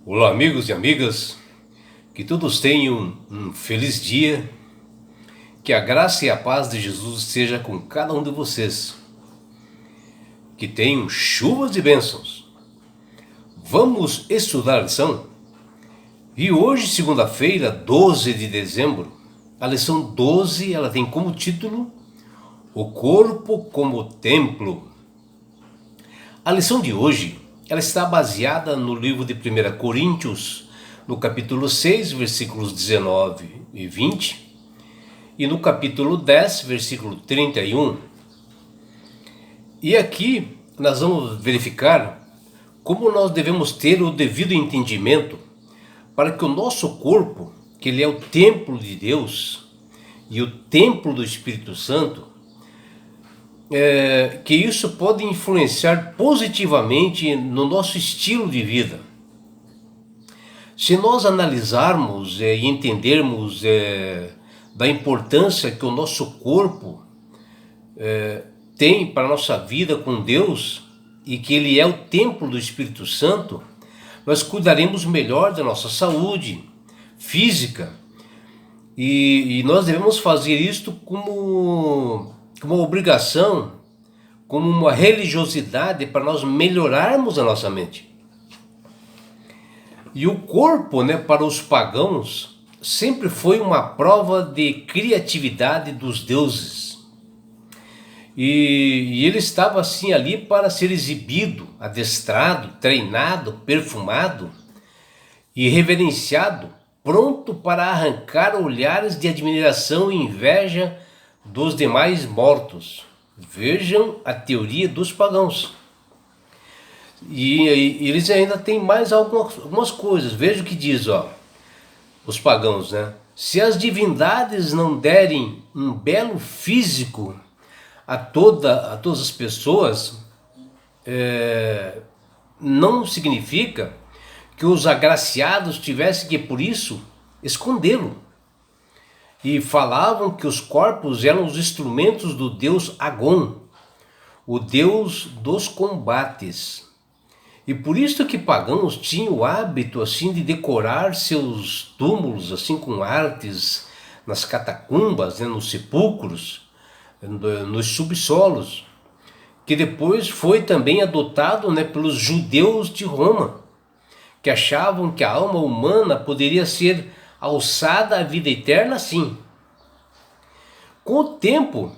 Olá, amigos e amigas, que todos tenham um feliz dia, que a graça e a paz de Jesus seja com cada um de vocês, que tenham chuvas e bênçãos. Vamos estudar a lição? E hoje, segunda-feira, 12 de dezembro, a lição 12, ela tem como título O Corpo como Templo. A lição de hoje, ela está baseada no livro de 1 Coríntios, no capítulo 6, versículos 19 e 20, e no capítulo 10, versículo 31. E aqui nós vamos verificar como nós devemos ter o devido entendimento para que o nosso corpo, que ele é o templo de Deus e o templo do Espírito Santo, que isso pode influenciar positivamente no nosso estilo de vida. Se nós analisarmos e entendermos da importância que o nosso corpo tem para a nossa vida com Deus e que ele é o templo do Espírito Santo, nós cuidaremos melhor da nossa saúde física e nós devemos fazer isto como uma obrigação, como uma religiosidade para nós melhorarmos a nossa mente. E o corpo, para os pagãos, sempre foi uma prova de criatividade dos deuses. E ele estava assim ali para ser exibido, adestrado, treinado, perfumado e reverenciado, pronto para arrancar olhares de admiração e inveja dos demais mortos. Vejam a teoria dos pagãos. E eles ainda têm mais algumas coisas. Veja o que diz, os pagãos, Se as divindades não derem um belo físico a todas as pessoas, não significa que os agraciados tivessem que, por isso, escondê-lo. E falavam que os corpos eram os instrumentos do deus Agon, o deus dos combates. E por isso que pagãos tinham o hábito assim de decorar seus túmulos assim com artes nas catacumbas, nos sepulcros, nos subsolos, que depois foi também adotado pelos judeus de Roma, que achavam que a alma humana poderia ser alçada à vida eterna assim. Com o tempo,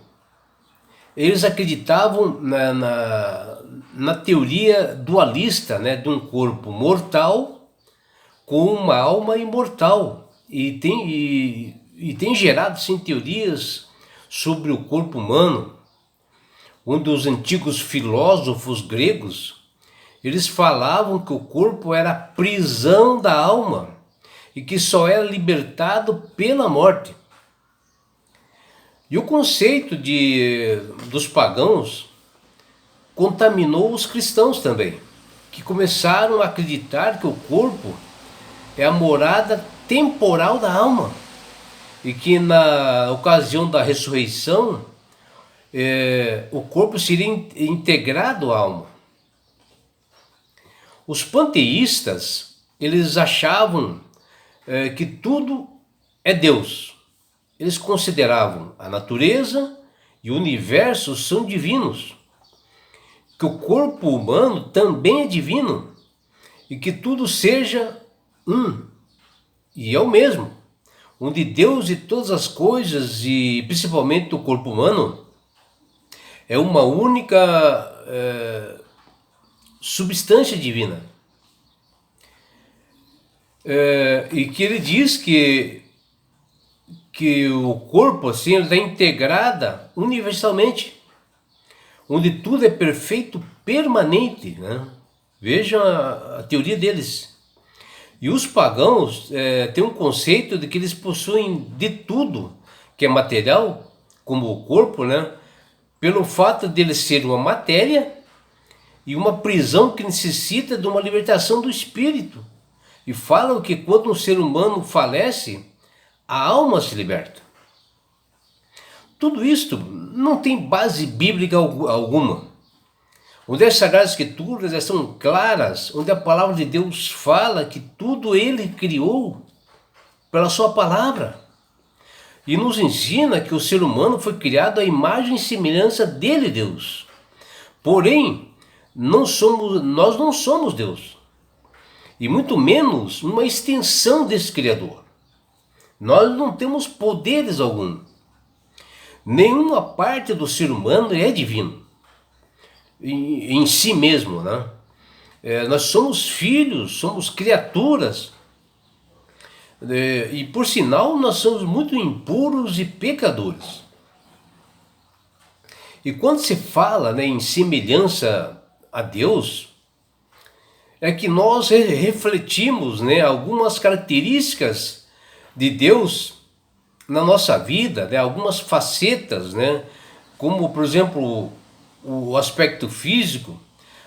eles acreditavam na teoria dualista, de um corpo mortal com uma alma imortal. E tem gerado sim teorias sobre o corpo humano. Um dos antigos filósofos gregos, eles falavam que o corpo era a prisão da alma e que só era libertado pela morte. E o conceito dos pagãos contaminou os cristãos também, que começaram a acreditar que o corpo é a morada temporal da alma e que na ocasião da ressurreição o corpo seria integrado à alma. Os panteístas, eles achavam que tudo é Deus. Eles consideravam a natureza e o universo são divinos, que o corpo humano também é divino e que tudo seja um e é o mesmo, onde Deus e todas as coisas e principalmente o corpo humano é uma única substância divina. E que ele diz que o corpo assim, ele está integrada universalmente, onde tudo é perfeito, permanente. Vejam a teoria deles. E os pagãos têm um conceito de que eles possuem de tudo que é material, como o corpo, pelo fato de ele ser uma matéria e uma prisão que necessita de uma libertação do espírito. E falam que quando um ser humano falece, a alma se liberta. Tudo isto não tem base bíblica alguma. onde as Sagradas Escrituras são claras, onde a palavra de Deus fala que tudo Ele criou pela sua palavra. E nos ensina que o ser humano foi criado à imagem e semelhança dele, Deus. Porém, nós não somos Deus. E muito menos uma extensão desse Criador. Nós não temos poderes algum. Nenhuma parte do ser humano é divino. Em si mesmo, né? Nós somos filhos, somos criaturas. E por sinal nós somos muito impuros e pecadores. E quando se fala, né, em semelhança a Deus, é que nós refletimos, né, algumas características de Deus na nossa vida, né, algumas facetas, né, como por exemplo o aspecto físico,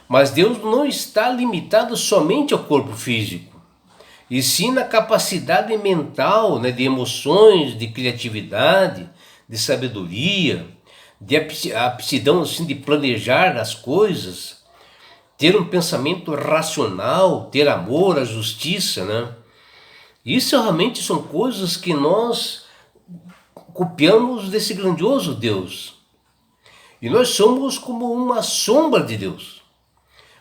mas Deus não está limitado somente ao corpo físico, e sim na capacidade mental, né, de emoções, de criatividade, de sabedoria, de aptidão assim, de planejar as coisas, ter um pensamento racional, ter amor, a justiça, né? Isso realmente são coisas que nós copiamos desse grandioso Deus. E nós somos como uma sombra de Deus,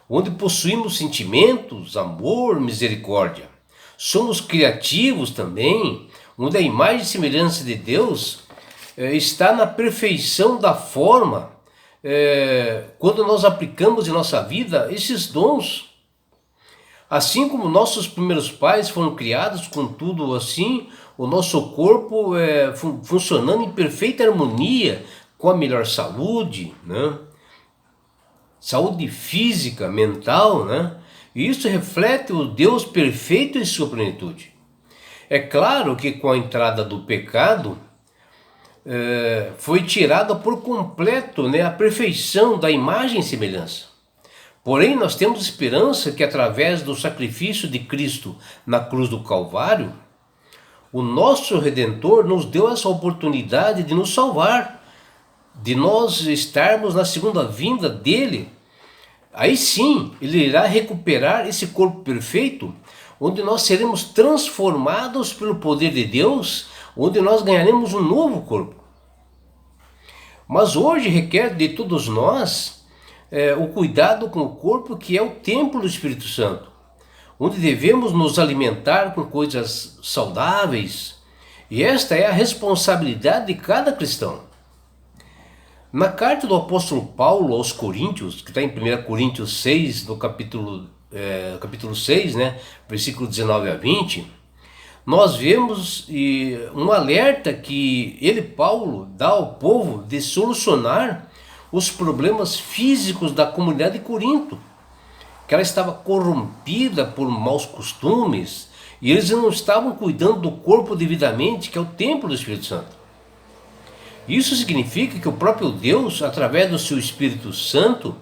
onde possuímos sentimentos, amor, misericórdia. Somos criativos também, onde a imagem e semelhança de Deus está na perfeição da forma, quando nós aplicamos em nossa vida esses dons. Assim como nossos primeiros pais foram criados com tudo assim, o nosso corpo funcionando em perfeita harmonia, com a melhor saúde, né? Saúde física, mental, né? E isso reflete o Deus perfeito em sua plenitude. É claro que com a entrada do pecado, foi tirada por completo, né, a perfeição da imagem e semelhança. Porém, nós temos esperança que através do sacrifício de Cristo na cruz do Calvário, o nosso Redentor nos deu essa oportunidade de nos salvar, de nós estarmos na segunda vinda dele. Aí sim, ele irá recuperar esse corpo perfeito, onde nós seremos transformados pelo poder de Deus, onde nós ganharemos um novo corpo. Mas hoje requer de todos nós o cuidado com o corpo, que é o templo do Espírito Santo, onde devemos nos alimentar com coisas saudáveis, e esta é a responsabilidade de cada cristão. Na carta do apóstolo Paulo aos Coríntios, que está em 1 Coríntios 6, no capítulo 6, né, versículo 19 a 20, nós vemos um alerta que ele, Paulo, dá ao povo de solucionar os problemas físicos da comunidade de Corinto, que ela estava corrompida por maus costumes, e eles não estavam cuidando do corpo devidamente, que é o templo do Espírito Santo. Isso significa que o próprio Deus, através do seu Espírito Santo,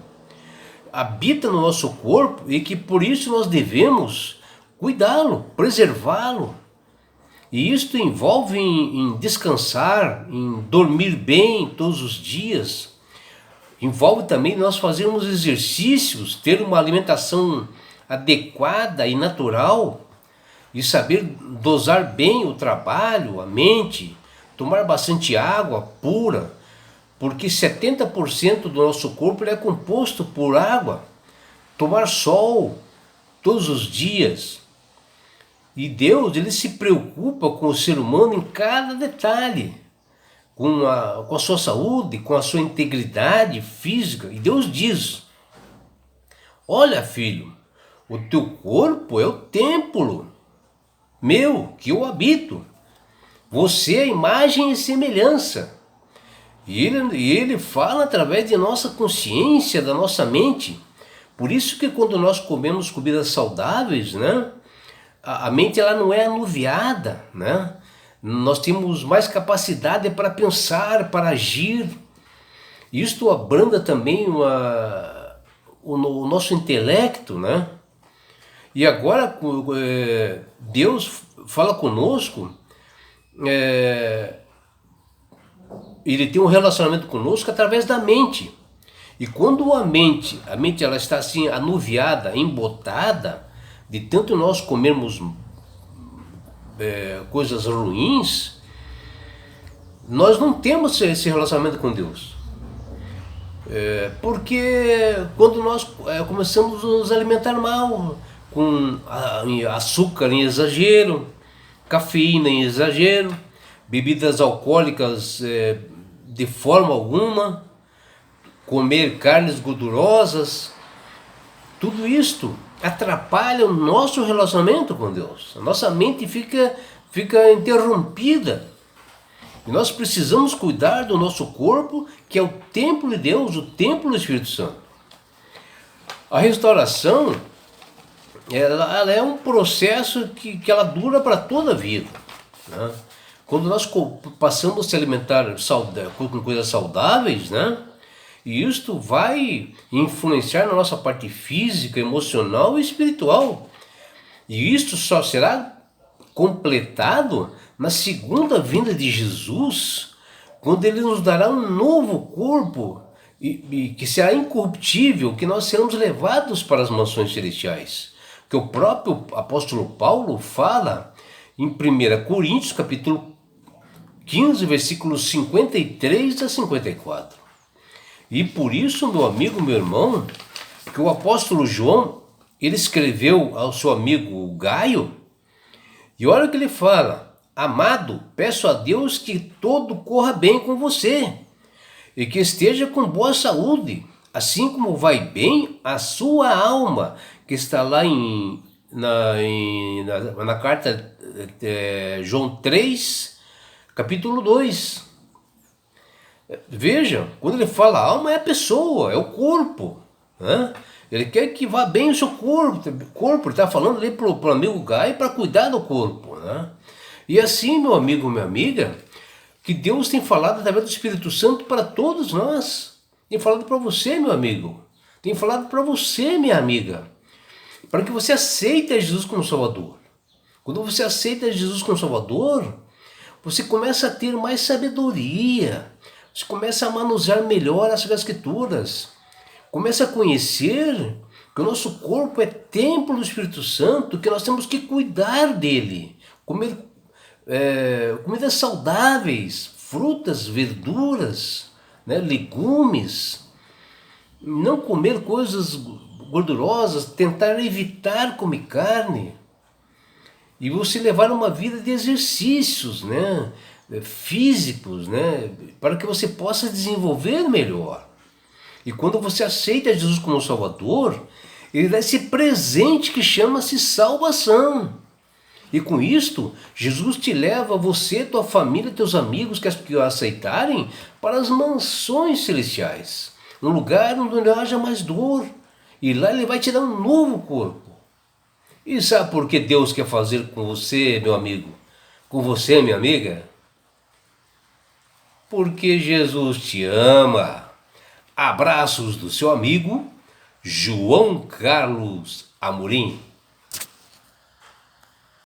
habita no nosso corpo, e que por isso nós devemos cuidá-lo, preservá-lo. E isto envolve em descansar, em dormir bem todos os dias. Envolve também nós fazermos exercícios, ter uma alimentação adequada e natural, e saber dosar bem o trabalho, a mente, tomar bastante água pura, porque 70% do nosso corpo é composto por água. Tomar sol todos os dias. E Deus, ele se preocupa com o ser humano em cada detalhe, com a sua saúde, com a sua integridade física. E Deus diz: olha, filho, o teu corpo é o templo meu, que eu habito. Você é a imagem e semelhança. E ele fala através de nossa consciência, da nossa mente. Por isso que quando nós comemos comidas saudáveis, né, a mente ela não é anuviada, né? Nós temos mais capacidade para pensar, para agir. Isto abranda também o nosso intelecto, né? E agora Deus fala conosco, ele tem um relacionamento conosco através da mente. E quando a mente ela está assim anuviada, embotada, de tanto nós comermos coisas ruins, nós não temos esse relacionamento com Deus. Porque quando nós começamos a nos alimentar mal, com açúcar em exagero, cafeína em exagero, bebidas alcoólicas de forma alguma, comer carnes gordurosas, tudo isto atrapalha o nosso relacionamento com Deus. A nossa mente fica interrompida. E nós precisamos cuidar do nosso corpo, que é o templo de Deus, o templo do Espírito Santo. A restauração, ela é um processo que ela dura para toda a vida, né? Quando nós passamos a se alimentar com coisas saudáveis, né? E isto vai influenciar na nossa parte física, emocional e espiritual. E isto só será completado na segunda vinda de Jesus, quando Ele nos dará um novo corpo, e que será incorruptível, que nós seremos levados para as mansões celestiais. Que o próprio apóstolo Paulo fala em 1 Coríntios, capítulo 15, versículos 53 a 54. E por isso, meu amigo, meu irmão, que o apóstolo João, ele escreveu ao seu amigo Gaio, e olha o que ele fala: amado, peço a Deus que todo corra bem com você, e que esteja com boa saúde, assim como vai bem a sua alma, que está lá na carta João 3, capítulo 2. Veja, quando ele fala alma, é a pessoa, é o corpo, né? Ele quer que vá bem o seu corpo, ele está falando ali para o amigo Gaio para cuidar do corpo, né? E assim, meu amigo, minha amiga, que Deus tem falado através do Espírito Santo para todos nós. Tem falado para você, meu amigo, tem falado para você, minha amiga, para que você aceite Jesus como Salvador. Quando você aceita Jesus como Salvador, você começa a ter mais sabedoria, você começa a manusear melhor as Escrituras, começa a conhecer que o nosso corpo é templo do Espírito Santo, que nós temos que cuidar dele, comer comidas saudáveis, frutas, verduras, né, legumes, não comer coisas gordurosas, tentar evitar comer carne, e você levar uma vida de exercícios, né, físicos, né, para que você possa desenvolver melhor. E quando você aceita Jesus como Salvador, Ele dá esse presente que chama-se salvação. E com isto, Jesus te leva, você, tua família, teus amigos que o aceitarem, para as mansões celestiais, um lugar onde não haja mais dor. E lá Ele vai te dar um novo corpo. E sabe por que Deus quer fazer com você, meu amigo? Com você, minha amiga? Porque Jesus te ama. Abraços do seu amigo João Carlos Amorim.